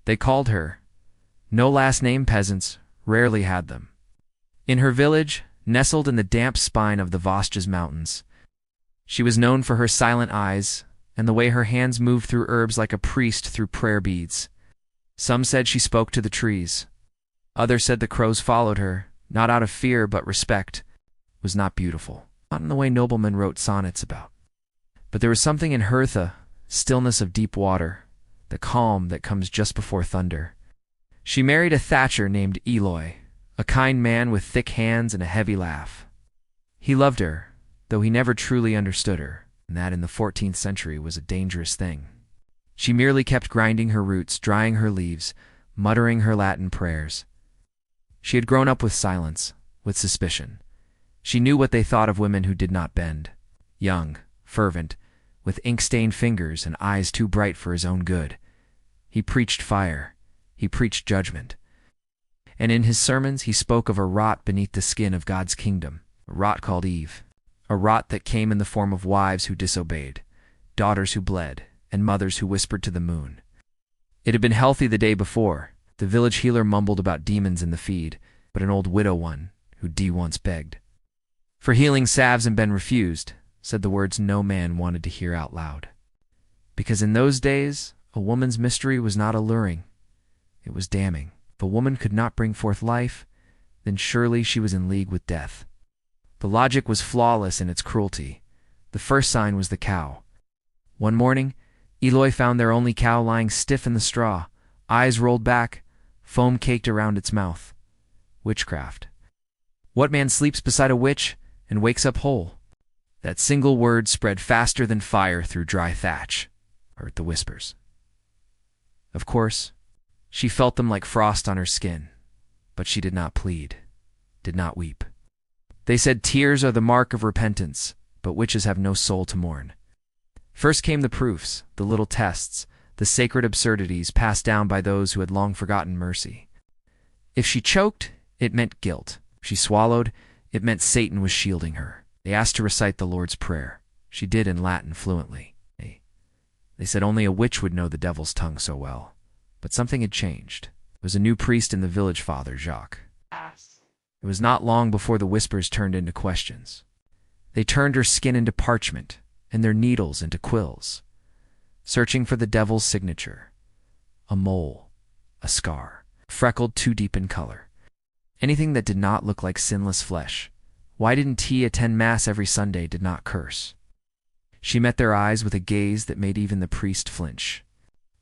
They called her. No last name peasants rarely had them. In her village, nestled in the damp spine of the Vosges mountains, she was known for her silent eyes and the way her hands moved through herbs like a priest through prayer beads. Some said she spoke to the trees. Others said the crows followed her, not out of fear but respect. It was not beautiful, not in the way noblemen wrote sonnets about. But there was something in Hertha, stillness of deep water, the calm that comes just before thunder. She married a thatcher named Eloy, a kind man with thick hands and a heavy laugh. He loved her, though he never truly understood her, and that in the 14th century was a dangerous thing. She merely kept grinding her roots, drying her leaves, muttering her Latin prayers. She had grown up with silence, with suspicion. She knew what they thought of women who did not bend. Young, fervent, with ink-stained fingers and eyes too bright for his own good. He preached fire. He preached judgment. And in his sermons he spoke of a rot beneath the skin of God's kingdom, a rot called Eve, a rot that came in the form of wives who disobeyed, daughters who bled, and mothers who whispered to the moon. It had been healthy the day before. The village healer mumbled about demons in the feed, but an old widow one, who Dee once begged for healing salves and been refused, said the words no man wanted to hear out loud. Because in those days, a woman's mystery was not alluring. It was damning. If a woman could not bring forth life, then surely she was in league with death. The logic was flawless in its cruelty. The first sign was the cow. One morning, Eloy found their only cow lying stiff in the straw, eyes rolled back, foam caked around its mouth. Witchcraft. What man sleeps beside a witch and wakes up whole? That single word spread faster than fire through dry thatch, heard the whispers. Of course, she felt them like frost on her skin, but she did not plead, did not weep. They said tears are the mark of repentance, but witches have no soul to mourn. First came the proofs, the little tests, the sacred absurdities passed down by those who had long forgotten mercy. If she choked, it meant guilt. If she swallowed, it meant Satan was shielding her. They asked to recite the Lord's Prayer. She did in Latin fluently. They said only a witch would know the devil's tongue so well. But something had changed. There was a new priest in the village, Father Jacques. It was not long before the whispers turned into questions. They turned her skin into parchment, and their needles into quills, searching for the devil's signature. A mole, a scar, freckled too deep in color. Anything that did not look like sinless flesh. Why didn't T attend Mass every Sunday, did not curse? She met their eyes with a gaze that made even the priest flinch.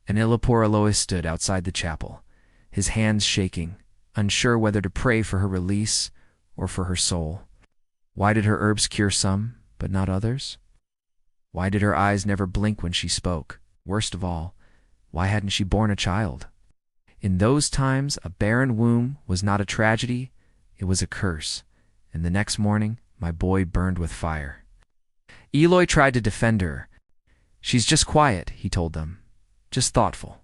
And Illapor Alois stood outside the chapel, his hands shaking, unsure whether to pray for her release or for her soul. Why did her herbs cure some, but not others? Why did her eyes never blink when she spoke? Worst of all, why hadn't she borne a child? In those times, a barren womb was not a tragedy, it was a curse, and the next morning, my boy burned with fire. Eloy tried to defend her. She's just quiet, he told them, just thoughtful.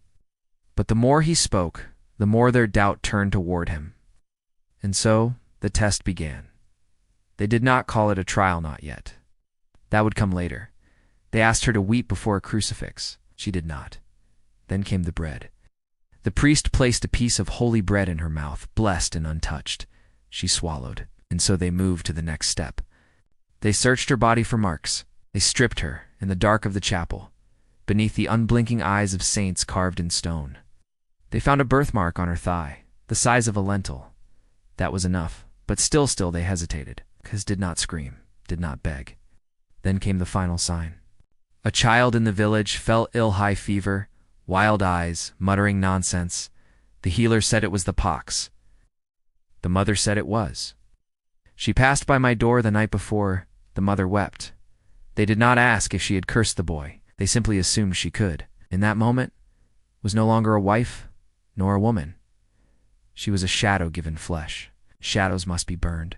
But the more he spoke, the more their doubt turned toward him. And so, the test began. They did not call it a trial, not yet. That would come later. They asked her to weep before a crucifix. She did not. Then came the bread. The priest placed a piece of holy bread in her mouth, blessed and untouched. She swallowed, and so they moved to the next step. They searched her body for marks. They stripped her in the dark of the chapel, beneath the unblinking eyes of saints carved in stone. They found a birthmark on her thigh, the size of a lentil. That was enough, but still they hesitated, because did not scream, did not beg. Then came the final sign. A child in the village fell ill, high fever, wild eyes, muttering nonsense. The healer said it was the pox. The mother said it was. She passed by my door the night before. The mother wept. They did not ask if she had cursed the boy. They simply assumed she could. In that moment, was no longer a wife, nor a woman. She was a shadow given flesh. Shadows must be burned.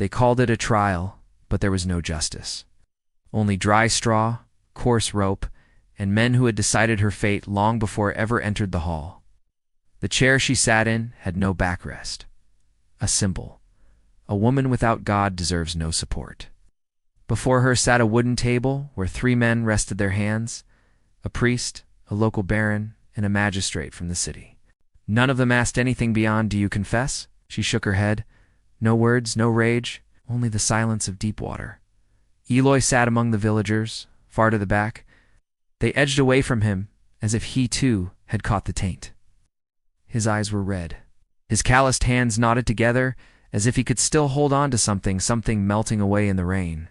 They called it a trial, but there was no justice. Only dry straw, coarse rope, and men who had decided her fate long before ever entered the hall. The chair she sat in had no backrest. A symbol. A woman without God deserves no support. Before her sat a wooden table where 3 men rested their hands, a priest, a local baron, and a magistrate from the city. None of them asked anything beyond, "Do you confess?" She shook her head. No words, no rage, only the silence of deep water. Eloy sat among the villagers, far to the back. They edged away from him, as if he, too, had caught the taint. His eyes were red. His calloused hands knotted together, as if he could still hold on to something melting away in the rain.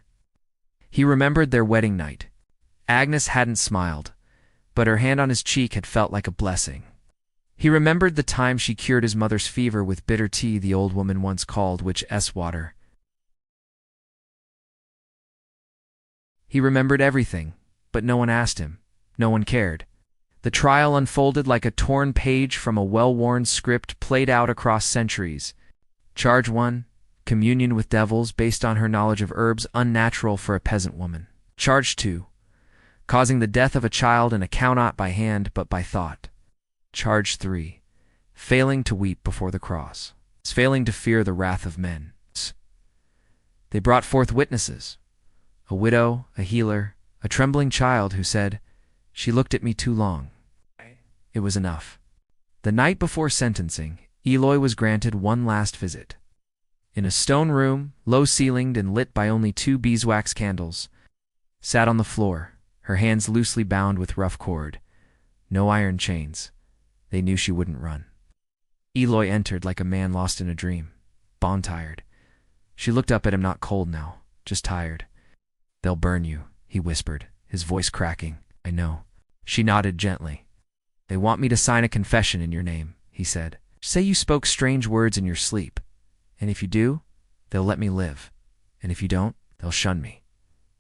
He remembered their wedding night. Agnes hadn't smiled, but her hand on his cheek had felt like a blessing. He remembered the time she cured his mother's fever with bitter tea the old woman once called witch's water. He remembered everything, but no one asked him. No one cared. The trial unfolded like a torn page from a well-worn script played out across centuries. Charge 1, communion with devils based on her knowledge of herbs unnatural for a peasant woman. Charge 2, causing the death of a child in a cow not by hand but by thought. Charge 3, failing to weep before the cross, failing to fear the wrath of men. They brought forth witnesses, a widow, a healer, a trembling child who said, "She looked at me too long." It was enough. The night before sentencing, Eloy was granted one last visit. In a stone room, low-ceilinged and lit by only 2 beeswax candles, sat on the floor, her hands loosely bound with rough cord. No iron chains. They knew she wouldn't run. Eloy entered like a man lost in a dream, bone-tired. She looked up at him, not cold now, just tired. "They'll burn you," he whispered, his voice cracking. "I know." She nodded gently. "They want me to sign a confession in your name," he said. "Say you spoke strange words in your sleep. And if you do, they'll let me live. And if you don't, they'll shun me.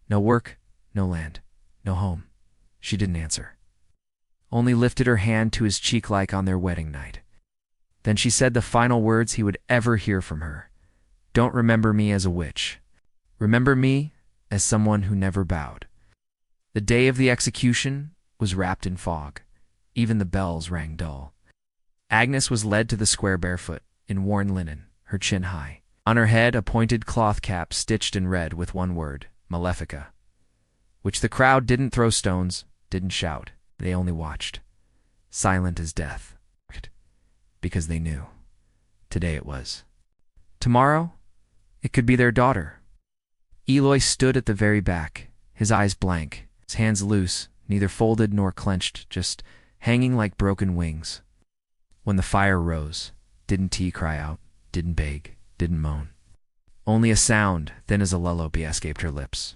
No work, no land, no home." She didn't answer, only lifted her hand to his cheek like on their wedding night. Then she said the final words he would ever hear from her. "Don't remember me as a witch. Remember me as someone who never bowed." The day of the execution was wrapped in fog. Even the bells rang dull. Agnes was led to the square barefoot, in worn linen, her chin high. On her head a pointed cloth cap stitched in red with one word, Malefica, which the crowd didn't throw stones, didn't shout. They only watched, silent as death, because they knew. Today it was. Tomorrow, it could be their daughter. Eloy stood at the very back, his eyes blank, his hands loose, neither folded nor clenched, just hanging like broken wings. When the fire rose, didn't he cry out, didn't beg, didn't moan. Only a sound, thin as a lullaby, escaped her lips.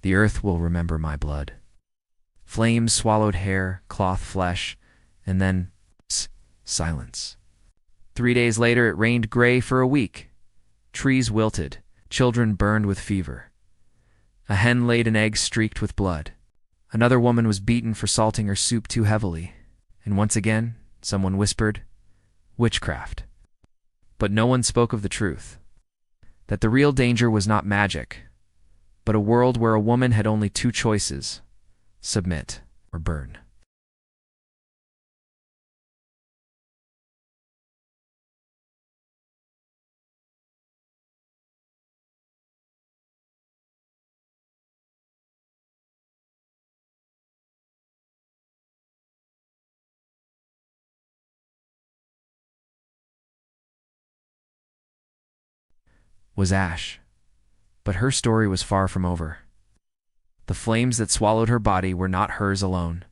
"The earth will remember my blood." Flames swallowed hair, cloth, flesh, and then silence. 3 days later it rained gray for a week. Trees wilted, children burned with fever. A hen laid an egg streaked with blood. Another woman was beaten for salting her soup too heavily. And once again, someone whispered, "Witchcraft." But no one spoke of the truth. That the real danger was not magic, but a world where a woman had only 2 choices: submit or burn. Was ash, but her story was far from over. The flames that swallowed her body were not hers alone.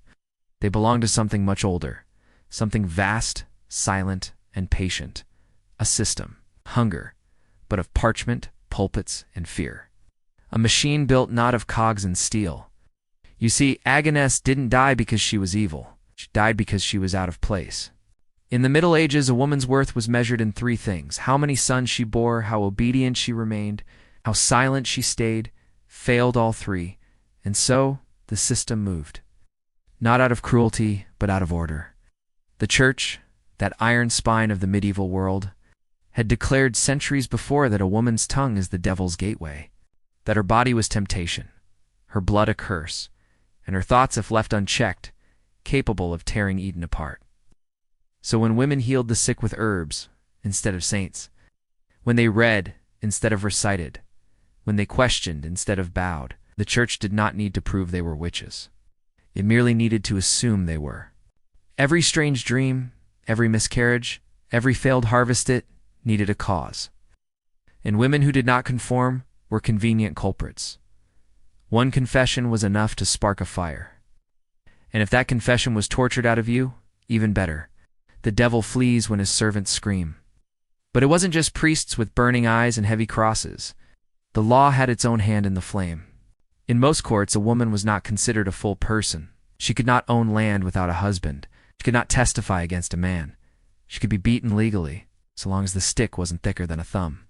They belonged to something much older, something vast, silent, and patient. A system, hunger, but of parchment, pulpits, and fear. A machine built not of cogs and steel. You see, Agnes didn't die because she was evil. She died because she was out of place. In the Middle Ages, a woman's worth was measured in 3 things: how many sons she bore, how obedient she remained, how silent she stayed. Failed all 3, and so the system moved. Not out of cruelty, but out of order. The church, that iron spine of the medieval world, had declared centuries before that a woman's tongue is the devil's gateway, that her body was temptation, her blood a curse, and her thoughts, if left unchecked, capable of tearing Eden apart. So when women healed the sick with herbs instead of saints, when they read instead of recited, when they questioned instead of bowed, the church did not need to prove they were witches. It merely needed to assume they were. Every strange dream, every miscarriage, every failed harvest needed a cause. And women who did not conform were convenient culprits. One confession was enough to spark a fire. And if that confession was tortured out of you, even better. The devil flees when his servants scream. But it wasn't just priests with burning eyes and heavy crosses. The law had its own hand in the flame. In most courts, a woman was not considered a full person. She could not own land without a husband. She could not testify against a man. She could be beaten legally, so long as the stick wasn't thicker than a thumb.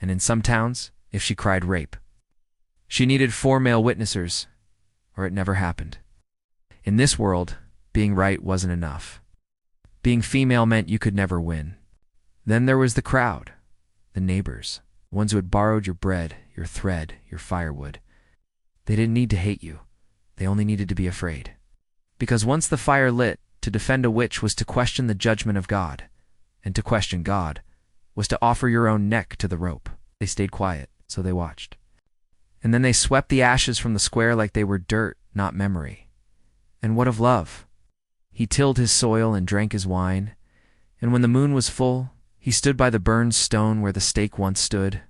And in some towns, if she cried rape, she needed 4 male witnesses, or it never happened. In this world, being right wasn't enough. Being female meant you could never win. Then there was the crowd, the neighbors, the ones who had borrowed your bread, your thread, your firewood. They didn't need to hate you. They only needed to be afraid. Because once the fire lit, to defend a witch was to question the judgment of God, and to question God was to offer your own neck to the rope. They stayed quiet, so they watched. And then they swept the ashes from the square like they were dirt, not memory. And what of love? He tilled his soil and drank his wine, and when the moon was full, he stood by the burned stone where the stake once stood.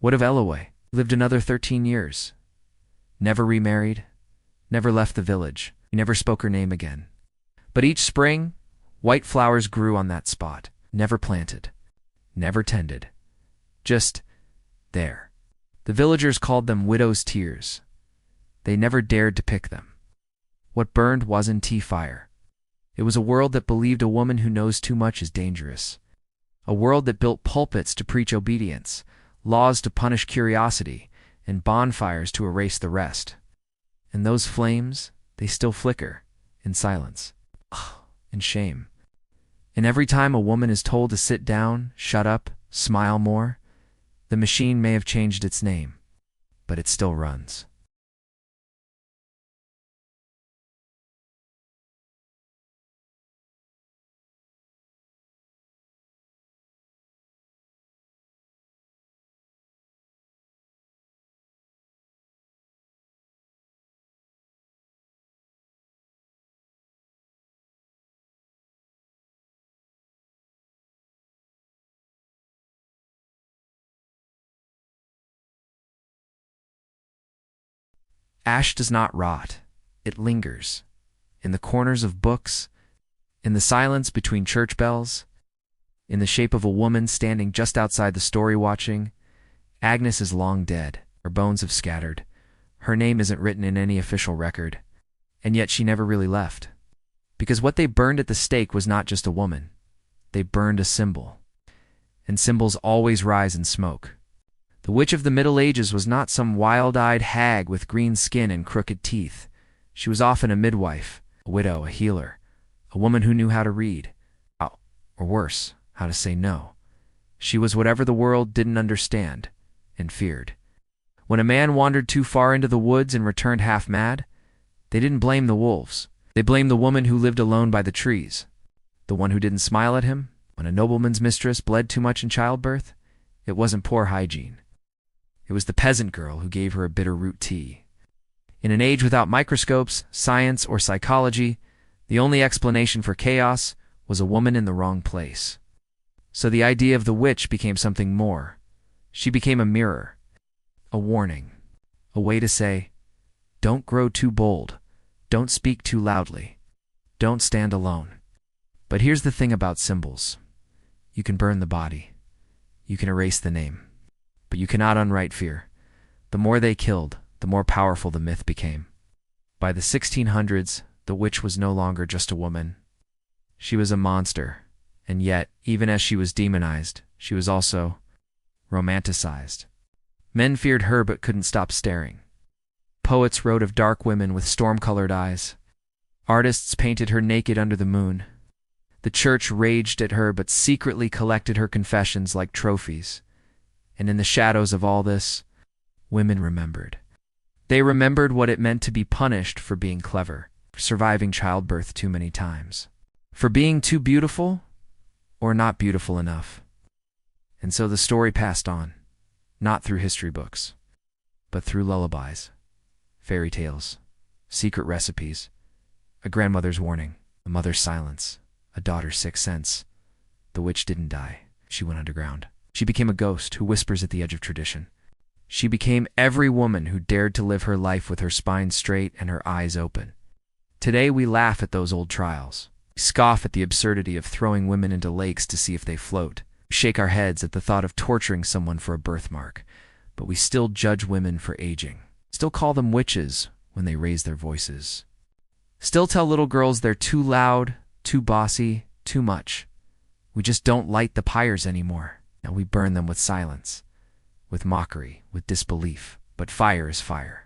What of Eloy? He lived another 13 years. Never remarried, never left the village. He never spoke her name again. But each spring, white flowers grew on that spot, never planted, never tended, just there. The villagers called them widow's tears. They never dared to pick them. What burned wasn't fire. It was a world that believed a woman who knows too much is dangerous. A world that built pulpits to preach obedience, laws to punish curiosity, and bonfires to erase the rest. And those flames, they still flicker, in silence, in shame. And every time a woman is told to sit down, shut up, smile more, the machine may have changed its name, but it still runs. Ash does not rot. It lingers. In the corners of books, in the silence between church bells, in the shape of a woman standing just outside the story watching. Agnes is long dead. Her bones have scattered. Her name isn't written in any official record. And yet she never really left. Because what they burned at the stake was not just a woman. They burned a symbol. And symbols always rise in smoke. The witch of the Middle Ages was not some wild-eyed hag with green skin and crooked teeth. She was often a midwife, a widow, a healer, a woman who knew how to read, or worse, how to say no. She was whatever the world didn't understand and feared. When a man wandered too far into the woods and returned half mad, they didn't blame the wolves. They blamed the woman who lived alone by the trees. The one who didn't smile at him when a nobleman's mistress bled too much in childbirth. It wasn't poor hygiene. It was the peasant girl who gave her a bitter root tea. In an age without microscopes, science, or psychology, the only explanation for chaos was a woman in the wrong place. So the idea of the witch became something more. She became a mirror, a warning, a way to say, don't grow too bold, don't speak too loudly, don't stand alone. But here's the thing about symbols. You can burn the body. You can erase the name. But you cannot unwrite fear. The more they killed, the more powerful the myth became. By the 1600s, the witch was no longer just a woman. She was a monster, and yet, even as she was demonized, she was also romanticized. Men feared her but couldn't stop staring. Poets wrote of dark women with storm-colored eyes. Artists painted her naked under the moon. The church raged at her but secretly collected her confessions like trophies. And in the shadows of all this, women remembered. They remembered what it meant to be punished for being clever, for surviving childbirth too many times, for being too beautiful or not beautiful enough. And so the story passed on, not through history books, but through lullabies, fairy tales, secret recipes, a grandmother's warning, a mother's silence, a daughter's sixth sense. The witch didn't die. She went underground. She became a ghost who whispers at the edge of tradition. She became every woman who dared to live her life with her spine straight and her eyes open. Today we laugh at those old trials. We scoff at the absurdity of throwing women into lakes to see if they float. We shake our heads at the thought of torturing someone for a birthmark. But we still judge women for aging. Still call them witches when they raise their voices. Still tell little girls they're too loud, too bossy, too much. We just don't light the pyres anymore. Now we burn them with silence, with mockery, with disbelief. But fire is fire.